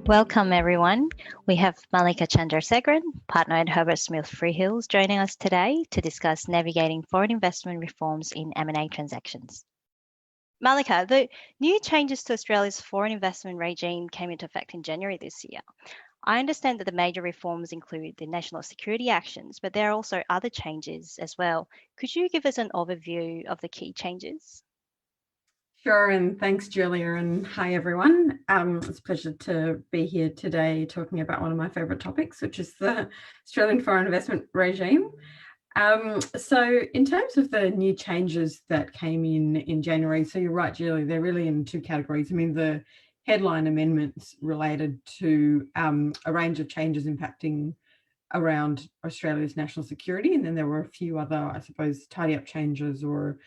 Welcome, everyone. We have Malika Chandrasegaran, partner at Herbert Freehills, joining us today to discuss navigating foreign investment reforms in M&A transactions. Malika, the new changes to Australia's foreign investment regime came into effect in January this year. I understand that the major reforms include the national security actions, but there are also other changes as well. Could you give us an overview of the key changes? Sure, and thanks, Julia, and hi, everyone. It's a pleasure to be here today talking about one of my favourite topics, which is the Australian foreign investment regime. So in terms of the new changes that came in January, so you're right, Julia, they're really in two categories. I mean, the headline amendments related to a range of changes impacting around Australia's national security, and then there were a few other, I suppose, tidy-up changes or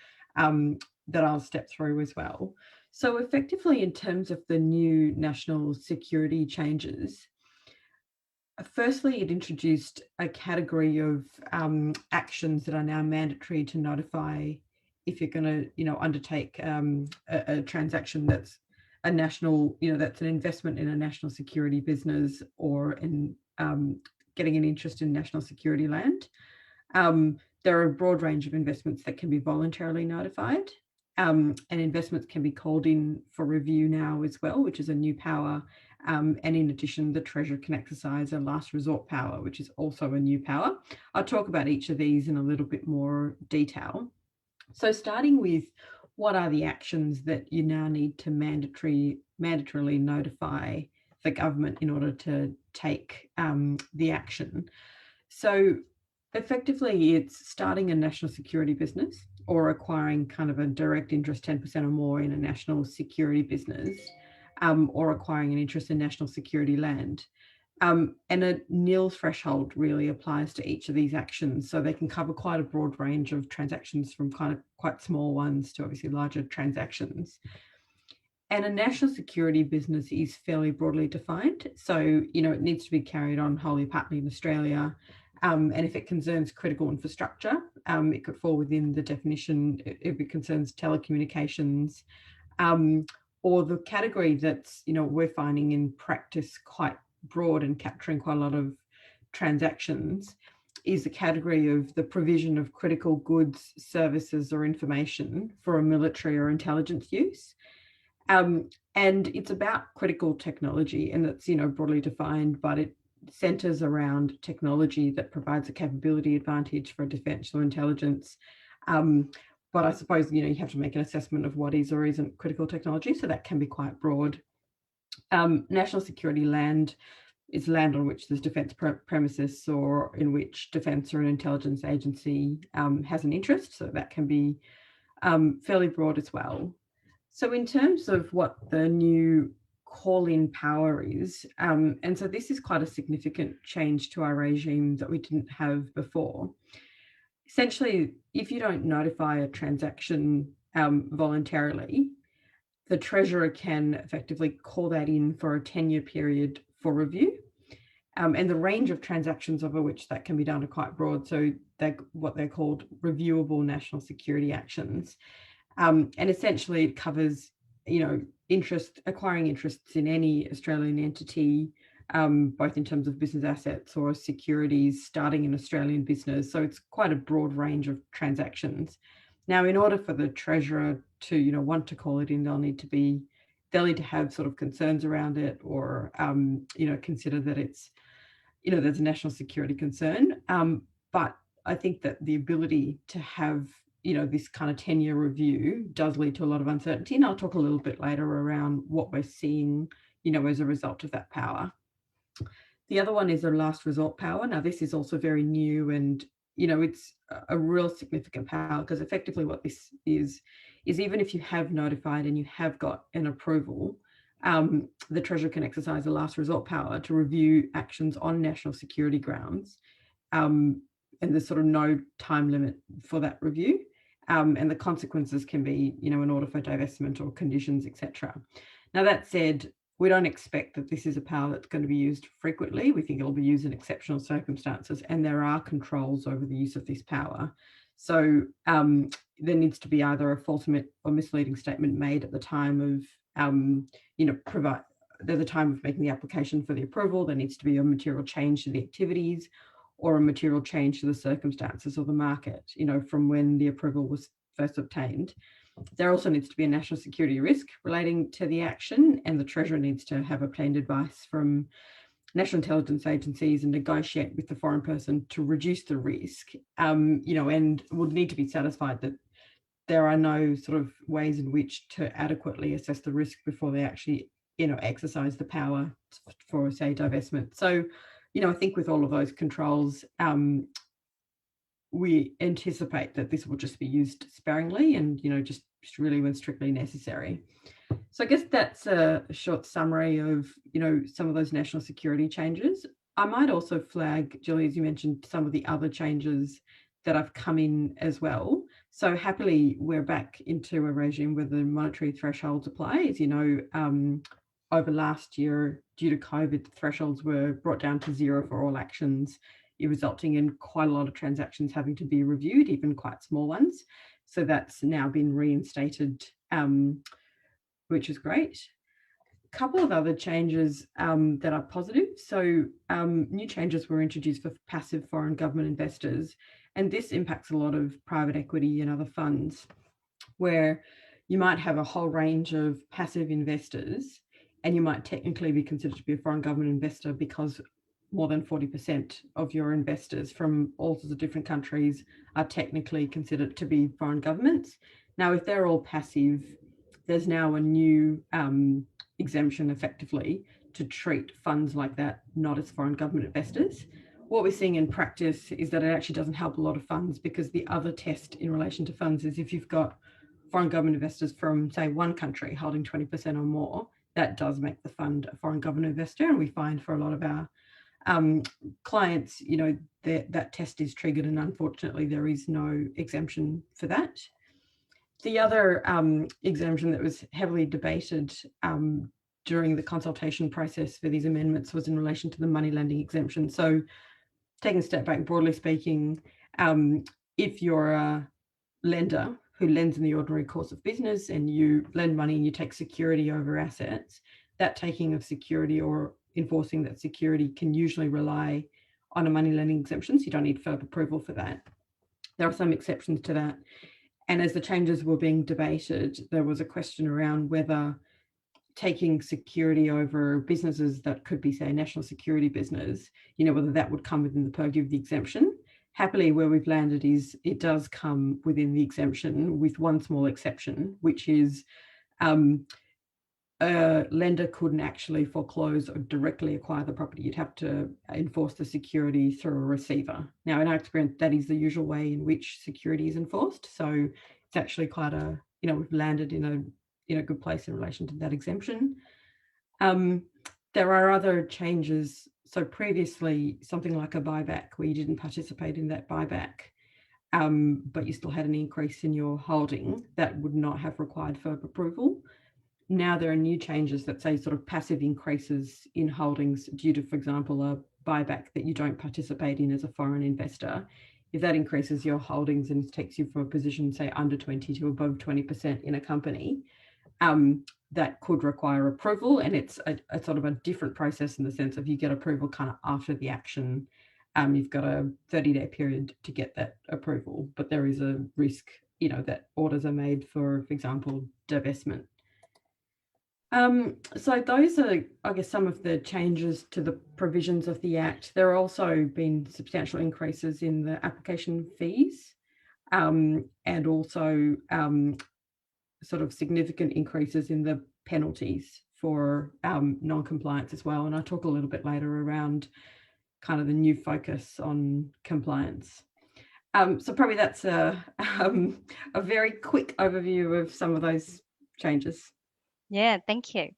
that I'll step through as well. So effectively, in terms of the new national security changes, firstly, it introduced a category of actions that are now mandatory to notify if you're going to, undertake a transaction that's a national, that's an investment in a national security business or in getting an interest in national security land. There are a broad range of investments that can be voluntarily notified. And investments can be called in for review now as well, which is a new power. And in addition, the Treasurer can exercise a last resort power, which is also a new power. I'll talk about each of these in a little bit more detail. So starting with what are the actions that you now need to mandatorily notify the government in order to take the action. So effectively, it's starting a national security business or acquiring kind of a direct interest 10% or more in a national security business, or acquiring an interest in national security land. And a nil threshold really applies to each of these actions. So they can cover quite a broad range of transactions, from kind of quite small ones to obviously larger transactions. And a national security business is fairly broadly defined. So, it needs to be carried on wholly or partly in Australia. And if it concerns critical infrastructure, it could fall within the definition if it concerns telecommunications, or the category that's, we're finding in practice quite broad and capturing quite a lot of transactions is the category of the provision of critical goods, services, or information for a military or intelligence use. And it's about critical technology, and it's, broadly defined, but it centres around technology that provides a capability advantage for defence or intelligence. But I suppose, you have to make an assessment of what is or isn't critical technology, so that can be quite broad. National security land is land on which there's defence premises or in which defence or an intelligence agency has an interest, so that can be fairly broad as well. So in terms of what the new call-in power is, and so this is quite a significant change to our regime that we didn't have before. Essentially, if you don't notify a transaction voluntarily, the Treasurer can effectively call that in for a 10-year period for review. And the range of transactions over which that can be done are quite broad. So they're what they're called reviewable national security actions. And essentially it covers, acquiring interests in any Australian entity, both in terms of business assets or securities starting an Australian business. So it's quite a broad range of transactions. Now, in order for the Treasurer to, want to call it in, they'll need to have sort of concerns around it, or, consider that it's, there's a national security concern. But I think that the ability to have, this kind of 10-year review does lead to a lot of uncertainty. And I'll talk a little bit later around what we're seeing, as a result of that power. The other one is a last resort power. Now, this is also very new, and, it's a real significant power, because effectively what this is even if you have notified and you have got an approval, the Treasurer can exercise a last resort power to review actions on national security grounds. And there's sort of no time limit for that review. And the consequences can be, an order for divestment or conditions, etc. Now, that said, we don't expect that this is a power that's going to be used frequently. We think it'll be used in exceptional circumstances, and there are controls over the use of this power. So there needs to be either a false or misleading statement made at the time of, the time of making the application for the approval, there needs to be a material change to the activities or a material change to the circumstances or the market, from when the approval was first obtained. There also needs to be a national security risk relating to the action, and the Treasurer needs to have obtained advice from national intelligence agencies and negotiate with the foreign person to reduce the risk, and would need to be satisfied that there are no sort of ways in which to adequately assess the risk before they actually, exercise the power for, say, divestment. So, I think with all of those controls, we anticipate that this will just be used sparingly and, just really when strictly necessary. So I guess that's a short summary of, some of those national security changes. I might also flag, Julie, as you mentioned, some of the other changes that have come in as well. So happily, we're back into a regime where the monetary thresholds apply. As you know, over last year, due to COVID, the thresholds were brought down to zero for all actions, resulting in quite a lot of transactions having to be reviewed, even quite small ones. So that's now been reinstated, which is great. A couple of other changes that are positive. So new changes were introduced for passive foreign government investors, and this impacts a lot of private equity and other funds, where you might have a whole range of passive investors, and you might technically be considered to be a foreign government investor because more than 40% of your investors from all sorts of different countries are technically considered to be foreign governments. Now, if they're all passive, there's now a new exemption effectively to treat funds like that not as foreign government investors. What we're seeing in practice is that it actually doesn't help a lot of funds, because the other test in relation to funds is if you've got foreign government investors from, say, one country holding 20% or more, that does make the fund a foreign government investor. And we find for a lot of our clients, that test is triggered, and unfortunately there is no exemption for that. The other exemption that was heavily debated during the consultation process for these amendments was in relation to the money lending exemption. So taking a step back, broadly speaking, if you're a lender who lends in the ordinary course of business and you lend money and you take security over assets, that taking of security or enforcing that security can usually rely on a money lending exemption, so you don't need FERB approval for that. There are some exceptions to that. And as the changes were being debated, there was a question around whether taking security over businesses that could be, say, a national security business, whether that would come within the purview of the exemption. Happily, where we've landed is it does come within the exemption, with one small exception, which is a lender couldn't actually foreclose or directly acquire the property. You'd have to enforce the security through a receiver. Now, in our experience, that is the usual way in which security is enforced. So it's actually quite we've landed in a good place in relation to that exemption. There are other changes. So previously, something like a buyback where you didn't participate in that buyback, but you still had an increase in your holding, that would not have required FERB approval. Now there are new changes that say sort of passive increases in holdings due to, for example, a buyback that you don't participate in as a foreign investor. If that increases your holdings and takes you from a position, say, under 20 to above 20% in a company, that could require approval. And it's a sort of a different process in the sense of you get approval kind of after the action. You've got a 30-day period to get that approval, but there is a risk, that orders are made for example, divestment. So those are, I guess, some of the changes to the provisions of the Act. There have also been substantial increases in the application fees, and also sort of significant increases in the penalties for non-compliance as well. And I'll talk a little bit later around kind of the new focus on compliance. So probably that's a very quick overview of some of those changes. Yeah, thank you.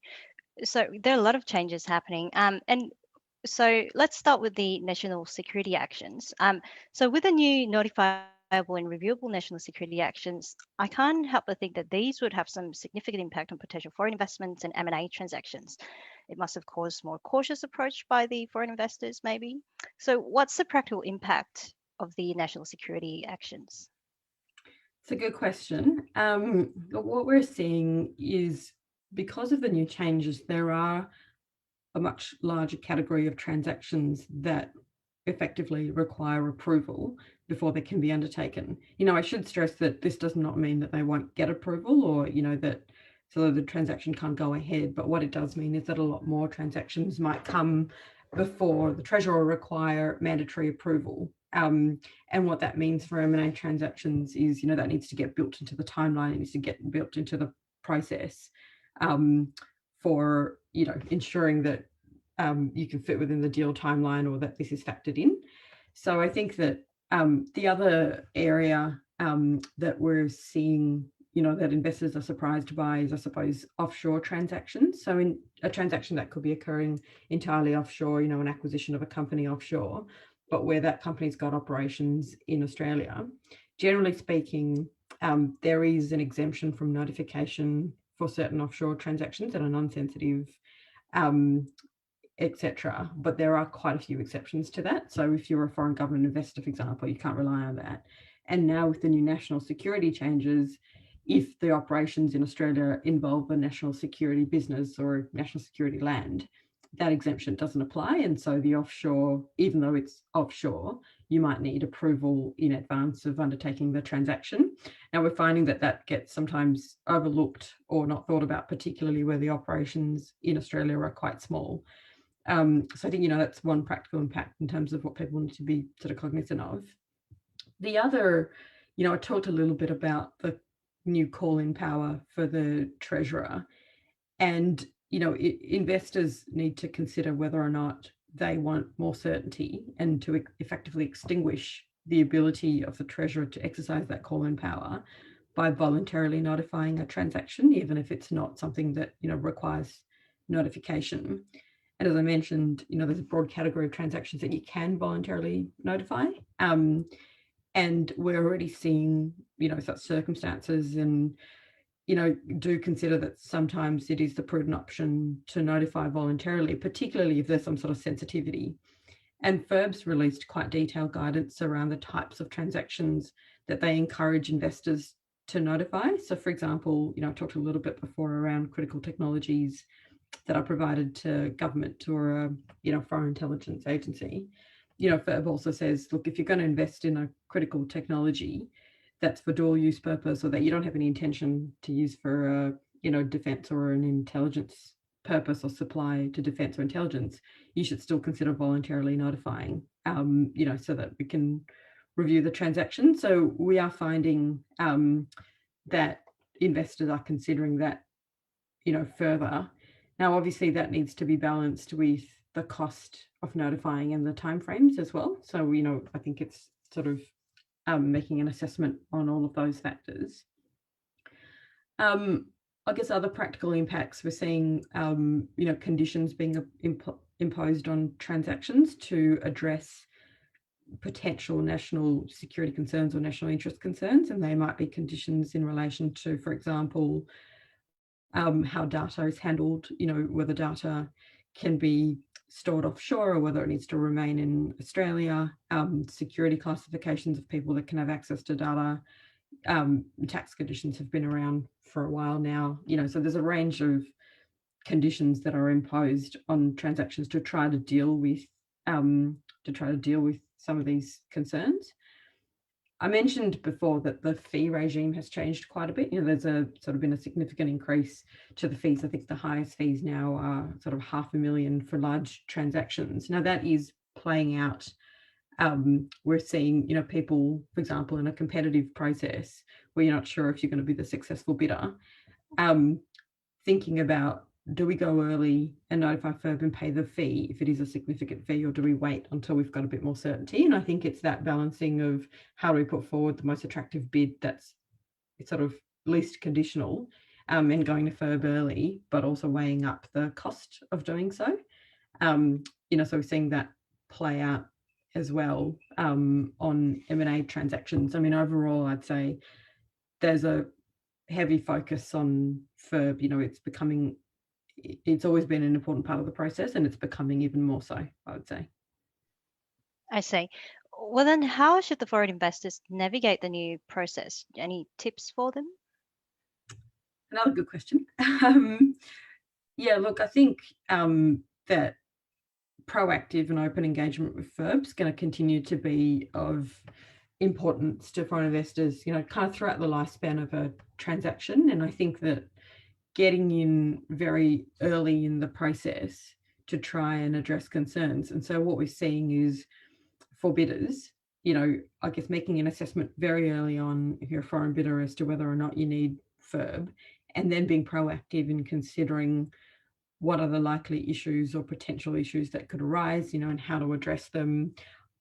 So there are a lot of changes happening. And so let's start with the national security actions. So with the new notifiable and reviewable national security actions, I can't help but think that these would have some significant impact on potential foreign investments and M&A transactions. It must have caused more cautious approach by the foreign investors, maybe. So what's the practical impact of the national security actions? It's a good question. What we're seeing is, because of the new changes, there are a much larger category of transactions that effectively require approval before they can be undertaken. I should stress that this does not mean that they won't get approval or, that so the transaction can't go ahead. But what it does mean is that a lot more transactions might come before the Treasurer require mandatory approval. And what that means for M&A transactions is, that needs to get built into the timeline. It needs to get built into the process for, ensuring that you can fit within the deal timeline or that this is factored in. So I think that the other area that we're seeing, that investors are surprised by is, I suppose, offshore transactions. So in a transaction that could be occurring entirely offshore, an acquisition of a company offshore, but where that company's got operations in Australia. Generally speaking, there is an exemption from notification for certain offshore transactions that are non-sensitive, etc. But there are quite a few exceptions to that. So if you're a foreign government investor, for example, you can't rely on that. And now with the new national security changes, if the operations in Australia involve a national security business or national security land, that exemption doesn't apply. And so the offshore, even though it's offshore, you might need approval in advance of undertaking the transaction. Now we're finding that that gets sometimes overlooked or not thought about, particularly where the operations in Australia are quite small. So I think, that's one practical impact in terms of what people need to be sort of cognizant of. The other, I talked a little bit about the new call-in power for the Treasurer. And, investors need to consider whether or not they want more certainty and to effectively extinguish the ability of the Treasurer to exercise that call-in power by voluntarily notifying a transaction, even if it's not something that, requires notification. And as I mentioned, there's a broad category of transactions that you can voluntarily notify. And we're already seeing, such circumstances and, do consider that sometimes it is the prudent option to notify voluntarily, particularly if there's some sort of sensitivity. And FERB's released quite detailed guidance around the types of transactions that they encourage investors to notify. So for example, I talked a little bit before around critical technologies that are provided to government or a foreign intelligence agency. FERB also says, look, if you're going to invest in a critical technology that's for dual use purpose or that you don't have any intention to use for a defense or an intelligence purpose or supply to defense or intelligence, you should still consider voluntarily notifying, so that we can review the transaction. So we are finding that investors are considering that, further. Now, obviously, that needs to be balanced with the cost of notifying and the timeframes as well. So, I think it's sort of making an assessment on all of those factors. I guess other practical impacts, we're seeing, conditions being imposed on transactions to address potential national security concerns or national interest concerns. And they might be conditions in relation to, for example, how data is handled, whether data can be stored offshore or whether it needs to remain in Australia, security classifications of people that can have access to data. Tax conditions have been around for a while now, so there's a range of conditions that are imposed on transactions to try to deal with some of these concerns. I mentioned before that the fee regime has changed quite a bit. There's been a significant increase to the fees. I think the highest fees now are sort of $500,000 for large transactions. Now that is playing out. We're seeing, people, for example, in a competitive process where you're not sure if you're going to be the successful bidder, thinking about, do we go early and notify FERB and pay the fee if it is a significant fee, or do we wait until we've got a bit more certainty? And I think it's that balancing of how do we put forward the most attractive bid that's sort of least conditional, and going to FERB early, but also weighing up the cost of doing so. So we're seeing that play out as well on M&A transactions. I mean, overall, I'd say there's a heavy focus on FERB. It's always been an important part of the process, and it's becoming even more so, I would say. I see. Well, then how should the foreign investors navigate the new process? Any tips for them? Another good question. Yeah, look, I think that proactive and open engagement with FERB is going to continue to be of importance to foreign investors, kind of throughout the lifespan of a transaction. And I think that getting in very early in the process to try and address concerns. And so what we're seeing is for bidders, I guess making an assessment very early on if you're a foreign bidder as to whether or not you need FERB, and then being proactive in considering what are the likely issues or potential issues that could arise, and how to address them,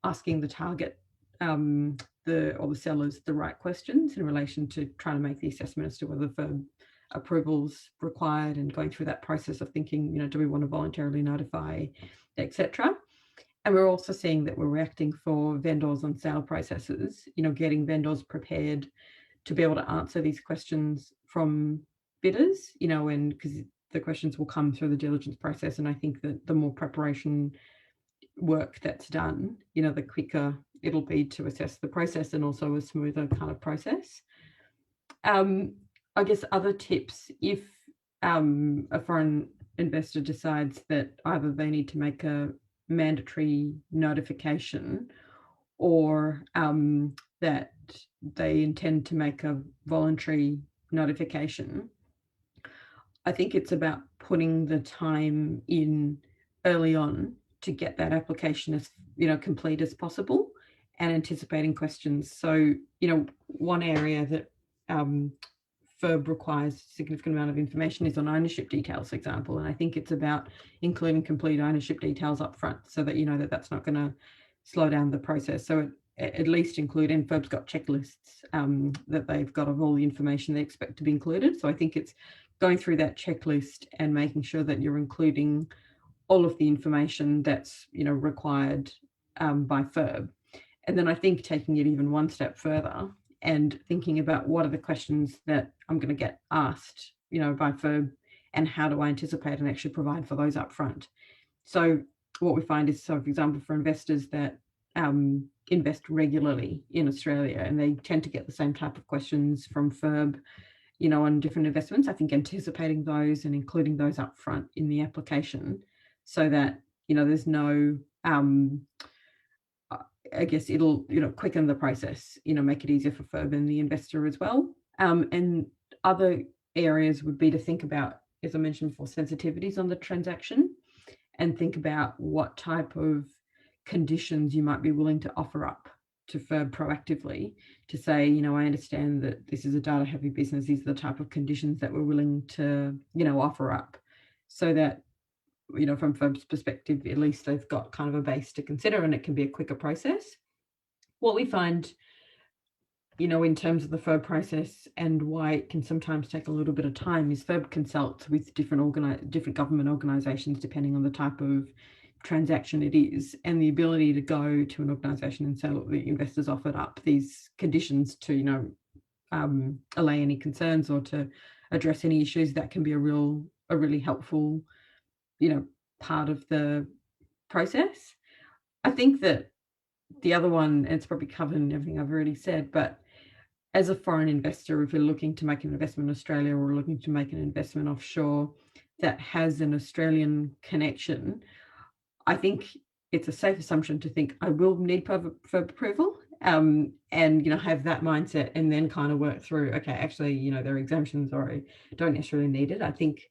asking the target the sellers the right questions in relation to trying to make the assessment as to whether FERB approvals required, and going through that process of thinking, do we want to voluntarily notify, etc. And we're also seeing that we're reacting for vendors on sale processes, getting vendors prepared to be able to answer these questions from bidders, and because the questions will come through the diligence process. And I think that the more preparation work that's done, the quicker it'll be to assess the process, and also a smoother kind of process. I guess other tips, if a foreign investor decides that either they need to make a mandatory notification or that they intend to make a voluntary notification, I think it's about putting the time in early on to get that application as complete as possible, and anticipating questions. So one area that FERB requires a significant amount of information is on ownership details, for example. And I think it's about including complete ownership details up front, so that that that's not going to slow down the process. So at least include, and FERB's got checklists that they've got of all the information they expect to be included. So I think it's going through that checklist and making sure that you're including all of the information that's required by FERB. And then I think taking it even one step further and thinking about what are the questions that I'm going to get asked, by FERB, and how do I anticipate and actually provide for those up front. So what we find is, so for example, for investors that invest regularly in Australia, and they tend to get the same type of questions from FERB, on different investments, I think anticipating those and including those up front in the application, so that, there's no, I guess it'll, quicken the process, make it easier for FERB and the investor as well. And other areas would be to think about, as I mentioned before, sensitivities on the transaction, and think about what type of conditions you might be willing to offer up to FERB proactively, to say, I understand that this is a data heavy business. These are the type of conditions that we're willing to, offer up, so that, from FERB's perspective, at least they've got kind of a base to consider, and it can be a quicker process. What we find, in terms of the FERB process and why it can sometimes take a little bit of time, is FERB consults with different government organisations depending on the type of transaction it is, and the ability to go to an organisation and say, look, the investors offered up these conditions to, allay any concerns or to address any issues, that can be a really helpful, part of the process. I think that the other one, and it's probably covered in everything I've already said, but as a foreign investor, if you're looking to make an investment in Australia or looking to make an investment offshore that has an Australian connection, I think it's a safe assumption to think I will need FERB approval, and have that mindset, and then kind of work through, okay, actually, there are exemptions, or I don't necessarily need it. I think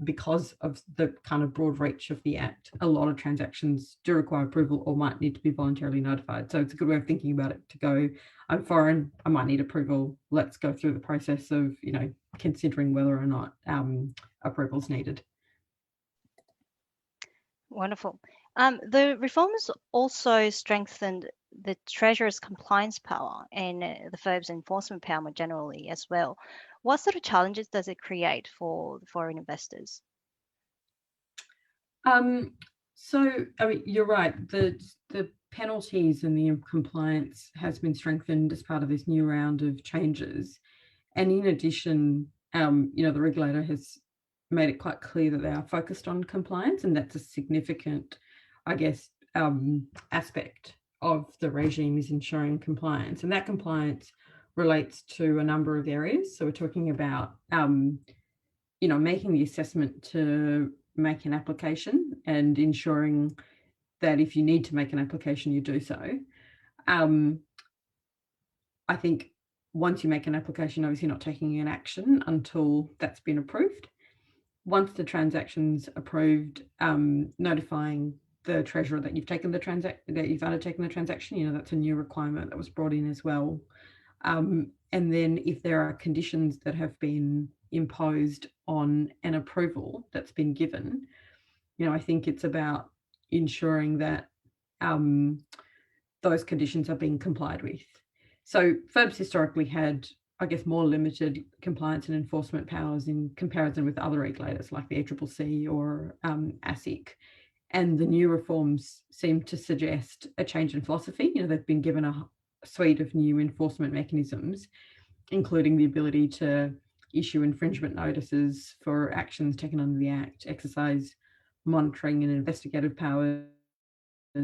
because of the kind of broad reach of the Act, a lot of transactions do require approval or might need to be voluntarily notified. So it's a good way of thinking about it, to go, I'm foreign, I might need approval. Let's go through the process of, considering whether or not approval's needed. Wonderful. The reforms also strengthened the Treasurer's compliance power and the FERB's enforcement power more generally as well. What sort of challenges does it create for the foreign investors? So, you're right. The penalties and the compliance has been strengthened as part of this new round of changes. And in addition, the regulator has made it quite clear that they are focused on compliance, and that's a significant, I guess, aspect of the regime, is ensuring compliance. And that compliance relates to a number of areas. So we're talking about, making the assessment to make an application and ensuring that if you need to make an application, you do so. I think once you make an application, obviously not taking an action until that's been approved. Once the transaction's approved, notifying the treasurer that you've taken that you've undertaken the transaction. That's a new requirement that was brought in as well. And then if there are conditions that have been imposed on an approval that's been given, I think it's about ensuring that those conditions are being complied with. So FERB's historically had, I guess, more limited compliance and enforcement powers in comparison with other regulators like the ACCC or ASIC. And the new reforms seem to suggest a change in philosophy. They've been given a suite of new enforcement mechanisms, including the ability to issue infringement notices for actions taken under the Act, exercise monitoring and investigative powers,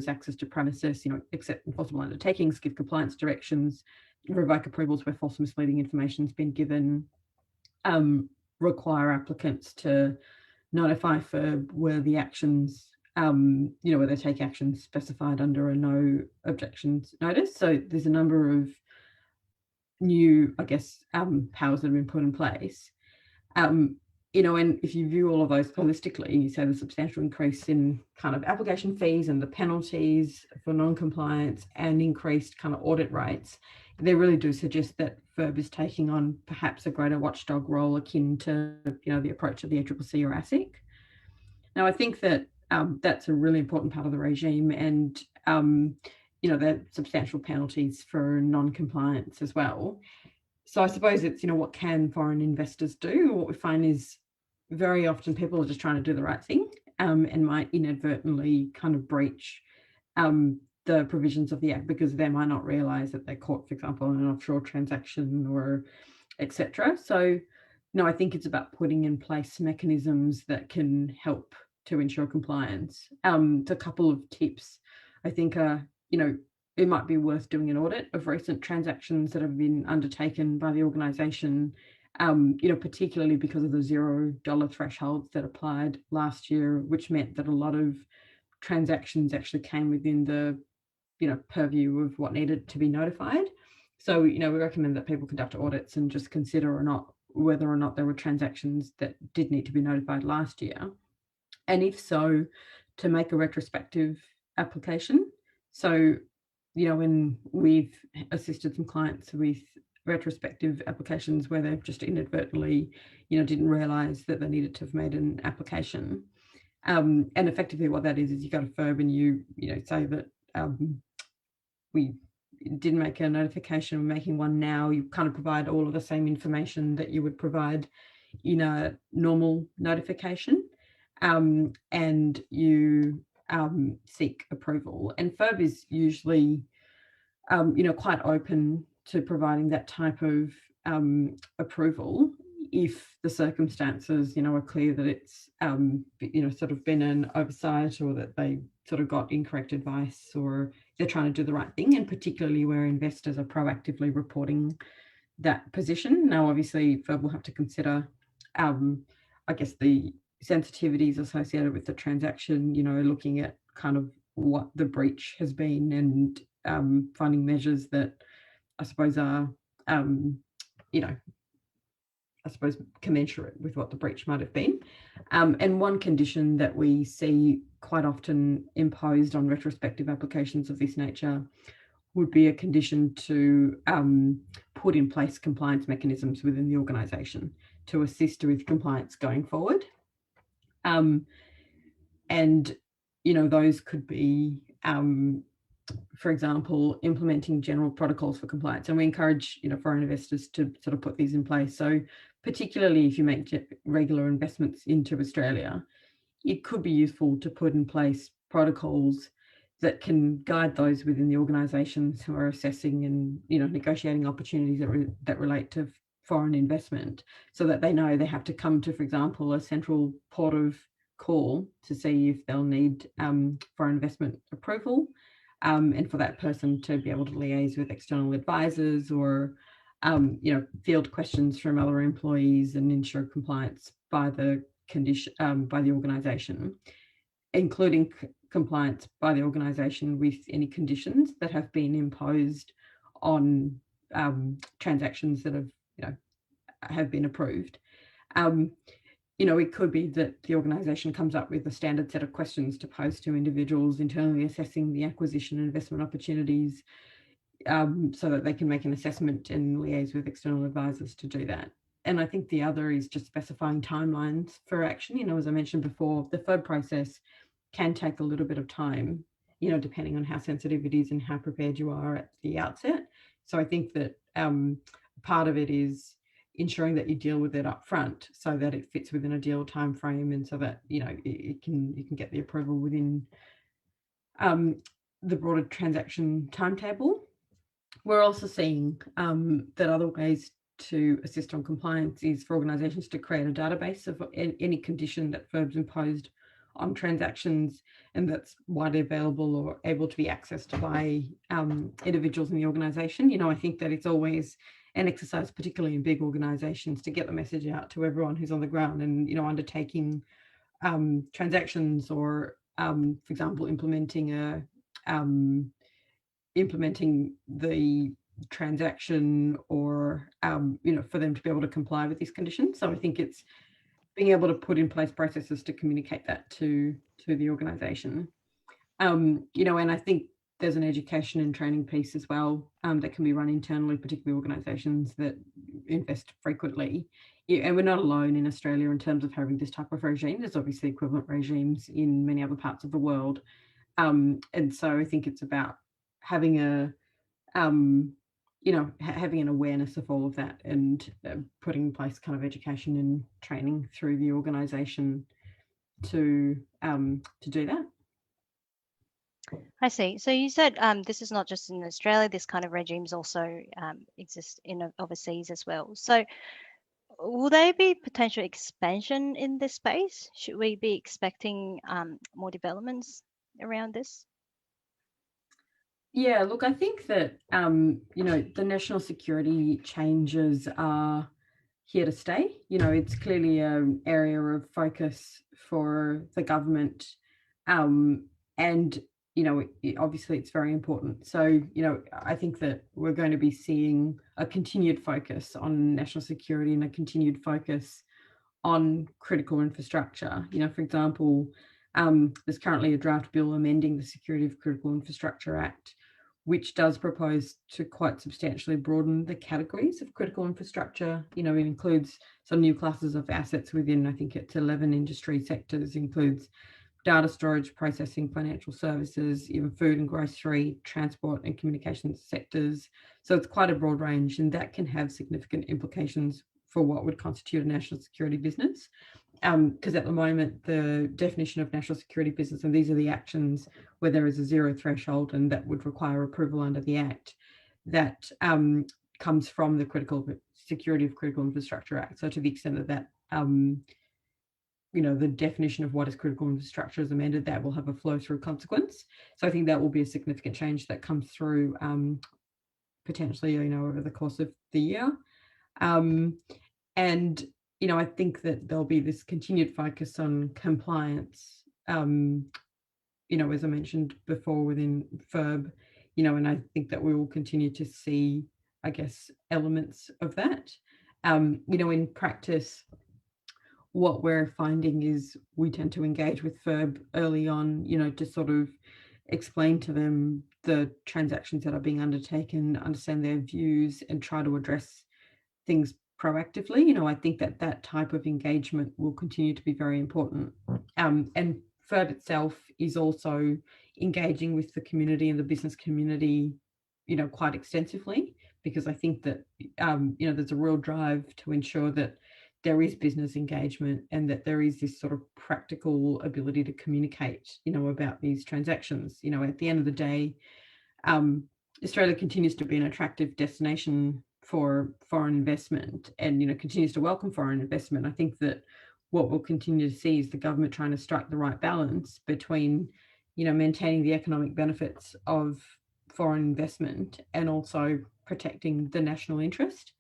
access to premises, accept enforceable undertakings, give compliance directions, revoke approvals where false or misleading information has been given, require applicants to notify FERB where the actions, where they take actions specified under a no objections notice. So there's a number of new, I guess, powers that have been put in place. And if you view all of those holistically, you say the substantial increase in kind of application fees and the penalties for non-compliance and increased kind of audit rates, they really do suggest that FERB is taking on perhaps a greater watchdog role akin to, the approach of the ACCC or ASIC. Now, I think that that's a really important part of the regime, and, there are substantial penalties for non-compliance as well. So I suppose it's, what can foreign investors do? What we find is very often people are just trying to do the right thing and might inadvertently kind of breach the provisions of the Act because they might not realise that they're caught, for example, in an offshore transaction or etc. So, I think it's about putting in place mechanisms that can help to ensure compliance. A couple of tips I think are, it might be worth doing an audit of recent transactions that have been undertaken by the organisation, particularly because of the $0 thresholds that applied last year, which meant that a lot of transactions actually came within the, purview of what needed to be notified. So, we recommend that people conduct audits and just consider whether or not there were transactions that did need to be notified last year. And if so, to make a retrospective application. So, when we've assisted some clients with retrospective applications where they've just inadvertently, didn't realise that they needed to have made an application. And effectively what that is you go to FERB and you say that we didn't make a notification, we're making one now. You kind of provide all of the same information that you would provide in a normal notification, and you seek approval. And FERB is usually, quite open to providing that type of approval if the circumstances, are clear that it's, sort of been an oversight or that they sort of got incorrect advice or they're trying to do the right thing, and particularly where investors are proactively reporting that position. Now, obviously, FERB will have to consider, I guess, the sensitivities associated with the transaction, looking at kind of what the breach has been and finding measures that I suppose are, commensurate with what the breach might have been. And one condition that we see quite often imposed on retrospective applications of this nature would be a condition to put in place compliance mechanisms within the organisation to assist with compliance going forward. And, those could be, for example, implementing general protocols for compliance. And we encourage, foreign investors to sort of put these in place. So particularly if you make regular investments into Australia, it could be useful to put in place protocols that can guide those within the organisations who are assessing and, negotiating opportunities that relate to foreign investment, so that they know they have to come to, for example, a central port of call to see if they'll need foreign investment approval, and for that person to be able to liaise with external advisors or, field questions from other employees and ensure compliance by the condition by the organisation, including compliance by the organisation with any conditions that have been imposed on transactions that have been approved. It could be that the organisation comes up with a standard set of questions to pose to individuals internally assessing the acquisition and investment opportunities, so that they can make an assessment and liaise with external advisors to do that. And I think the other is just specifying timelines for action. As I mentioned before, the FERB process can take a little bit of time, depending on how sensitive it is and how prepared you are at the outset. So I think that part of it is ensuring that you deal with it up front so that it fits within a deal time frame, and so that you can get the approval within the broader transaction timetable. We're also seeing that other ways to assist on compliance is for organisations to create a database of any condition that FERB's imposed on transactions, and that's widely available or able to be accessed by individuals in the organisation. I think that it's always an exercise, particularly in big organisations, to get the message out to everyone who's on the ground and undertaking transactions, or for example, implementing the transaction, or for them to be able to comply with these conditions. So I think it's being able to put in place processes to communicate that to the organisation. And I think there's an education and training piece as well that can be run internally, particularly organisations that invest frequently. And we're not alone in Australia in terms of having this type of regime. There's obviously equivalent regimes in many other parts of the world. And so I think it's about having having an awareness of all of that, and putting in place kind of education and training through the organisation to do that. I see. So you said this is not just in Australia. This kind of regimes also exist in overseas as well. So will there be potential expansion in this space? Should we be expecting more developments around this? Yeah, look, I think that the national security changes are here to stay. It's clearly an area of focus for the government, and obviously it's very important. So I think that we're going to be seeing a continued focus on national security and a continued focus on critical infrastructure. For example, there's currently a draft bill amending the Security of Critical Infrastructure Act, which does propose to quite substantially broaden the categories of critical infrastructure. It includes some new classes of assets within, I think it's 11 industry sectors, includes data storage, processing, financial services, even food and grocery, transport and communications sectors. So it's quite a broad range, and that can have significant implications for what would constitute a national security business. Because at the moment, the definition of national security business, and these are the actions where there is a zero threshold and that would require approval under the Act, that comes from the Critical Security of Critical Infrastructure Act. So to the extent that the definition of what is critical infrastructure is amended, that will have a flow-through consequence. So I think that will be a significant change that comes through potentially, over the course of the year. And I think that there'll be this continued focus on compliance, as I mentioned before, within FERB, and I think that we will continue to see, I guess, elements of that. In practice, what we're finding is we tend to engage with FERB early on, to sort of explain to them the transactions that are being undertaken, understand their views, and try to address things proactively. I think that type of engagement will continue to be very important. And FERB itself is also engaging with the community and the business community, quite extensively, because I think that, there's a real drive to ensure that there is business engagement and that there is this sort of practical ability to communicate, about these transactions. At the end of the day, Australia continues to be an attractive destination for foreign investment, and continues to welcome foreign investment. I think that what we'll continue to see is the government trying to strike the right balance between maintaining the economic benefits of foreign investment and also protecting the national interest.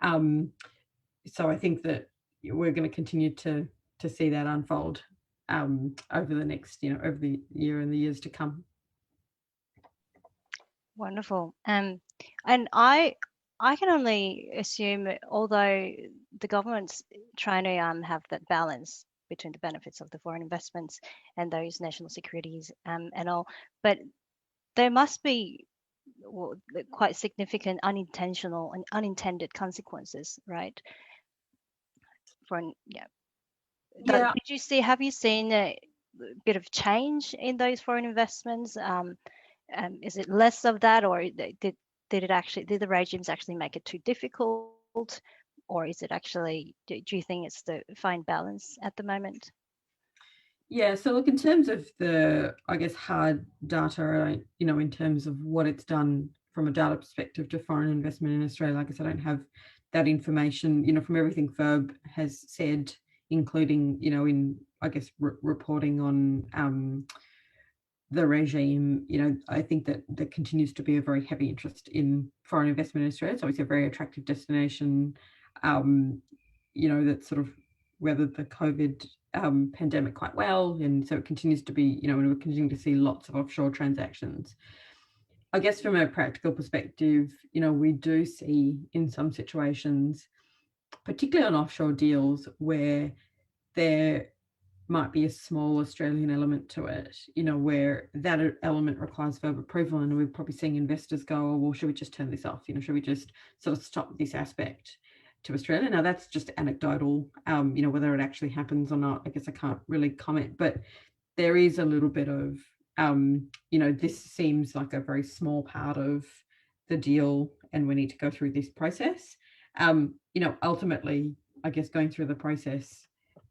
So I think that we're going to continue to to see that unfold over the next, over the year and the years to come. Wonderful. And I can only assume that although the government's trying to have that balance between the benefits of the foreign investments and those national securities and all, but there must be quite significant unintentional and unintended consequences, right? Yeah. Have you seen a bit of change in those foreign investments? Is it less of that, or did the regimes actually make it too difficult, or is it actually? Do you think it's the fine balance at the moment? Yeah, so look, in terms of the, I guess, hard data, in terms of what it's done from a data perspective to foreign investment in Australia, like I said, I don't have that information, from everything FERB has said, including, in, I guess, reporting on the regime. I think that there continues to be a very heavy interest in foreign investment in Australia. It's obviously a very attractive destination, that sort of weathered the COVID pandemic quite well. And so it continues to be, and we're continuing to see lots of offshore transactions. I guess from a practical perspective, we do see in some situations, particularly on offshore deals, where there might be a small Australian element to it, where that element requires FERB approval, and we're probably seeing investors go, oh, well, should we just turn this off? Should we just sort of stop this aspect to Australia? Now, that's just anecdotal, whether it actually happens or not, I guess I can't really comment, but there is a little bit of, this seems like a very small part of the deal, and we need to go through this process. Ultimately, I guess going through the process,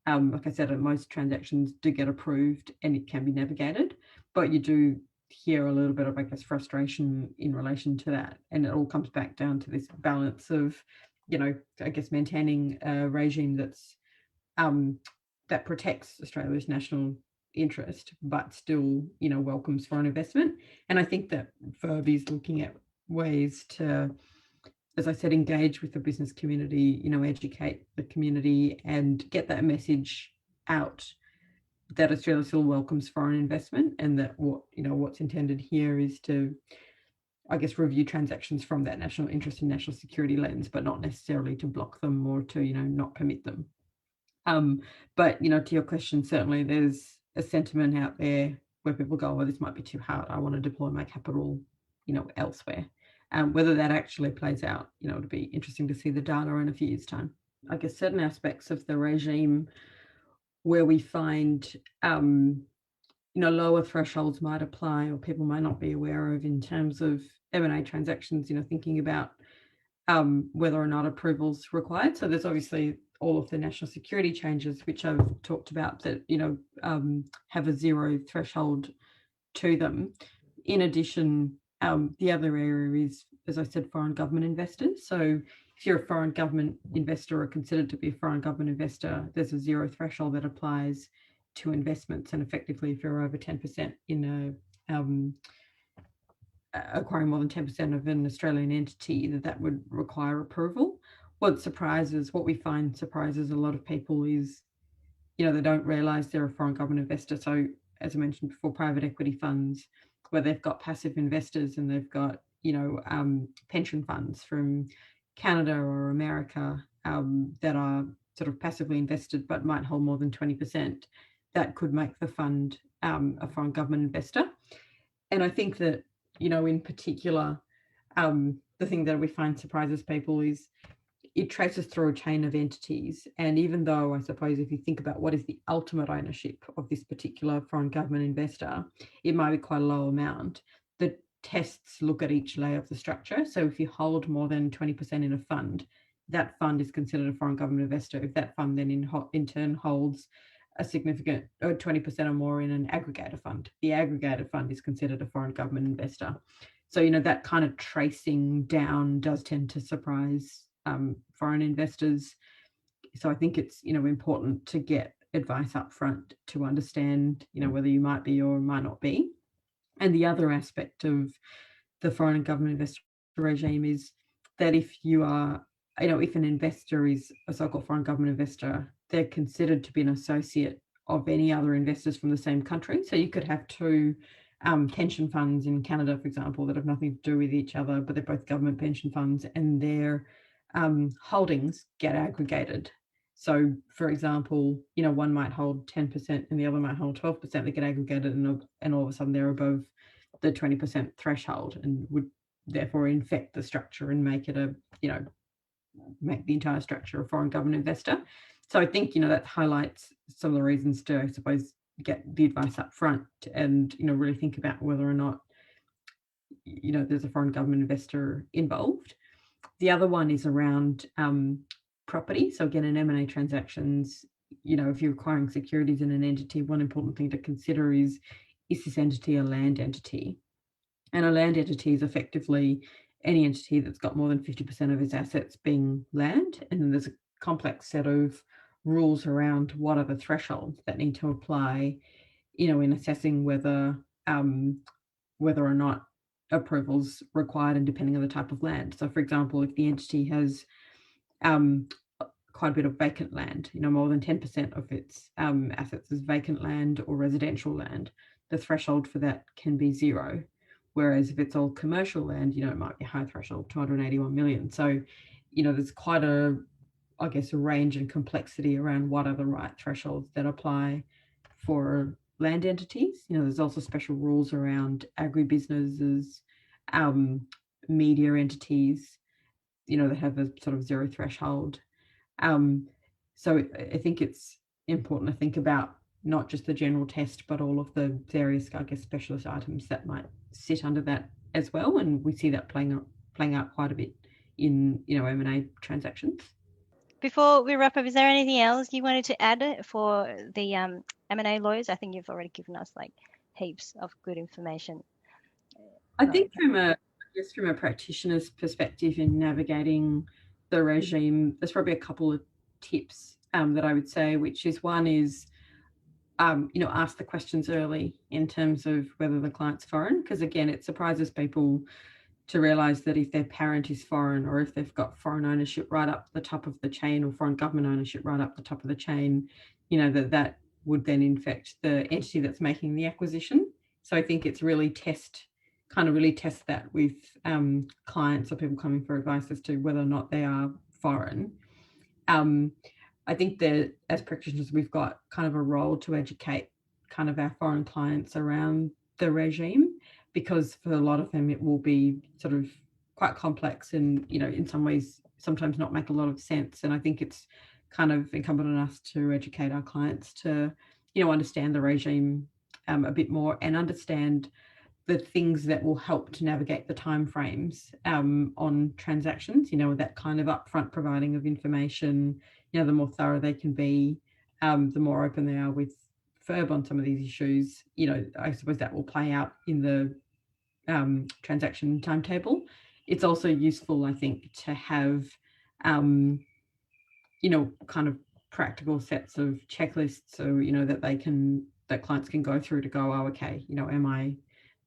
like I said, most transactions do get approved and it can be navigated, but you do hear a little bit of, I guess, frustration in relation to that. And it all comes back down to this balance of, I guess, maintaining a regime that's that protects Australia's national interest, but still, welcomes foreign investment. And I think that FERB is looking at ways to, as I said, engage with the business community, educate the community and get that message out that Australia still welcomes foreign investment, and that what's intended here is to, I guess, review transactions from that national interest and national security lens, but not necessarily to block them or to, not permit them. But, to your question, certainly there's a sentiment out there where people go, well, this might be too hard. I want to deploy my capital, elsewhere. Whether that actually plays out, it'll be interesting to see the data in a few years' time. I guess certain aspects of the regime where we find, lower thresholds might apply, or people might not be aware of in terms of M&A transactions, thinking about whether or not approval's required. So there's obviously all of the national security changes, which I've talked about, that, have a zero threshold to them. In addition, the other area is, as I said, foreign government investors. So if you're a foreign government investor or considered to be a foreign government investor, there's a zero threshold that applies to investments. And effectively, if you're over 10% in acquiring more than 10% of an Australian entity, that would require approval. What we find surprises a lot of people is, they don't realise they're a foreign government investor. So as I mentioned before, private equity funds, where they've got passive investors and they've got, pension funds from Canada or America that are sort of passively invested but might hold more than 20%, that could make the fund a foreign government investor. And I think that, in particular, the thing that we find surprises people is it traces through a chain of entities. And even though, I suppose, if you think about what is the ultimate ownership of this particular foreign government investor, it might be quite a low amount. The tests look at each layer of the structure. So if you hold more than 20% in a fund, that fund is considered a foreign government investor. If that fund then in turn holds a significant 20% or more in an aggregator fund, the aggregator fund is considered a foreign government investor. So, that kind of tracing down does tend to surprise foreign investors. So I think it's, important to get advice up front to understand, whether you might be or might not be. And the other aspect of the foreign government investor regime is that if you are, if an investor is a so-called foreign government investor they're considered to be an associate of any other investors from the same country. So you could have two pension funds in Canada, for example, that have nothing to do with each other, but they're both government pension funds, and their holdings get aggregated. So, for example, one might hold 10% and the other might hold 12%. They get aggregated, and all of a sudden they're above the 20% threshold, and would therefore infect the structure and make it make the entire structure a foreign government investor. So I think that highlights some of the reasons to, I suppose, get the advice up front and really think about whether or not there's a foreign government investor involved. The other one is around property. So again, in M&A transactions, if you're acquiring securities in an entity, one important thing to consider is this entity a land entity? And a land entity is effectively any entity that's got more than 50% of its assets being land. And then there's a complex set of rules around what are the thresholds that need to apply, in assessing whether or not approvals required, and depending on the type of land. So, for example, if the entity has quite a bit of vacant land, more than 10% of its assets is vacant land or residential land, the threshold for that can be 0. Whereas if it's all commercial land, it might be a high threshold, 281 million. So, there's quite a range and complexity around what are the right thresholds that apply for land entities. There's also special rules around agribusinesses, media entities, that have a sort of 0 threshold. So I think it's important to think about not just the general test, but all of the various, specialist items that might sit under that as well. And we see that playing out quite a bit in, M&A transactions. Before we wrap up, is there anything else you wanted to add for the M&A lawyers? I think you've already given us heaps of good information. I think from a practitioner's perspective in navigating the regime, there's probably a couple of tips that I would say, which is one is, ask the questions early in terms of whether the client's foreign, because again, it surprises people to realise that if their parent is foreign, or if they've got foreign ownership right up the top of the chain, or foreign government ownership right up the top of the chain, that would then infect the entity that's making the acquisition. So I think it's really test that with clients or people coming for advice as to whether or not they are foreign. I think that as practitioners, we've got kind of a role to educate kind of our foreign clients around the regime, because for a lot of them it will be sort of quite complex and, in some ways sometimes not make a lot of sense. And I think it's kind of incumbent on us to educate our clients to, understand the regime a bit more, and understand the things that will help to navigate the timeframes on transactions, that kind of upfront providing of information. The more thorough they can be, the more open they are with FERB on some of these issues. I suppose that will play out in the transaction timetable. It's also useful, I think, to have, kind of practical sets of checklists, so that clients can go through to go, oh, okay, am I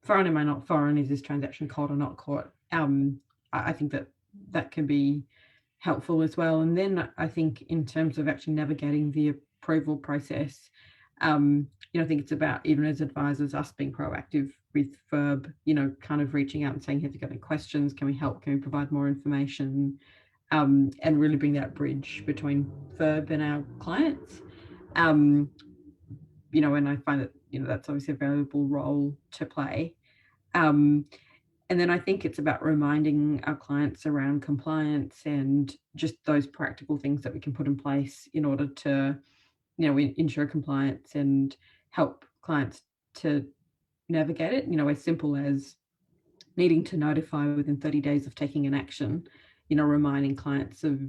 foreign? Am I not foreign? Is this transaction caught or not caught? I think that can be helpful as well. And then I think in terms of actually navigating the approval process, I think it's about, even as advisors, us being proactive with FERB, kind of reaching out and saying, have you got any questions? Can we help? Can we provide more information? And really bring that bridge between FERB and our clients. And I find that, that's obviously a valuable role to play. And then I think it's about reminding our clients around compliance and just those practical things that we can put in place in order to, ensure compliance and help clients to navigate it. As simple as needing to notify within 30 days of taking an action, reminding clients of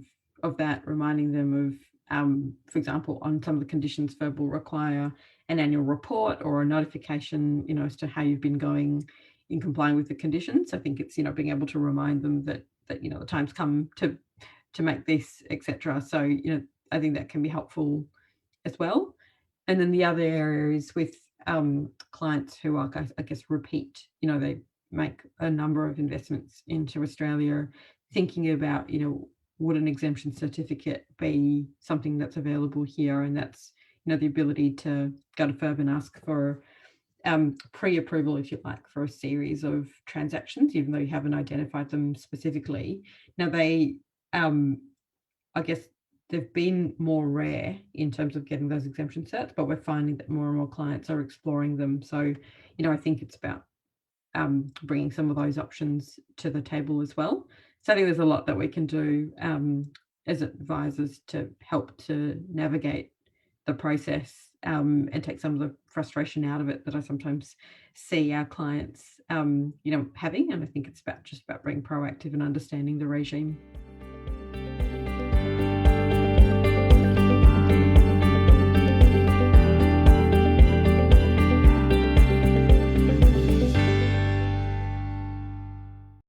that, reminding them of, for example, on some of the conditions, FERB will require an annual report or a notification, as to how you've been going in complying with the conditions. I think it's, being able to remind them that the time's come to make this, etc. So, I think that can be helpful as well. And then the other area is with clients who are, I guess, repeat, they make a number of investments into Australia, thinking about, would an exemption certificate be something that's available here? And that's, the ability to go to FERB and ask for pre-approval, if you like, for a series of transactions, even though you haven't identified them specifically. Now they, I guess they've been more rare in terms of getting those exemption certs, but we're finding that more and more clients are exploring them. So, I think it's about bringing some of those options to the table as well. So I think there's a lot that we can do as advisors to help to navigate the process and take some of the frustration out of it that I sometimes see our clients, having. And I think it's just about being proactive and understanding the regime.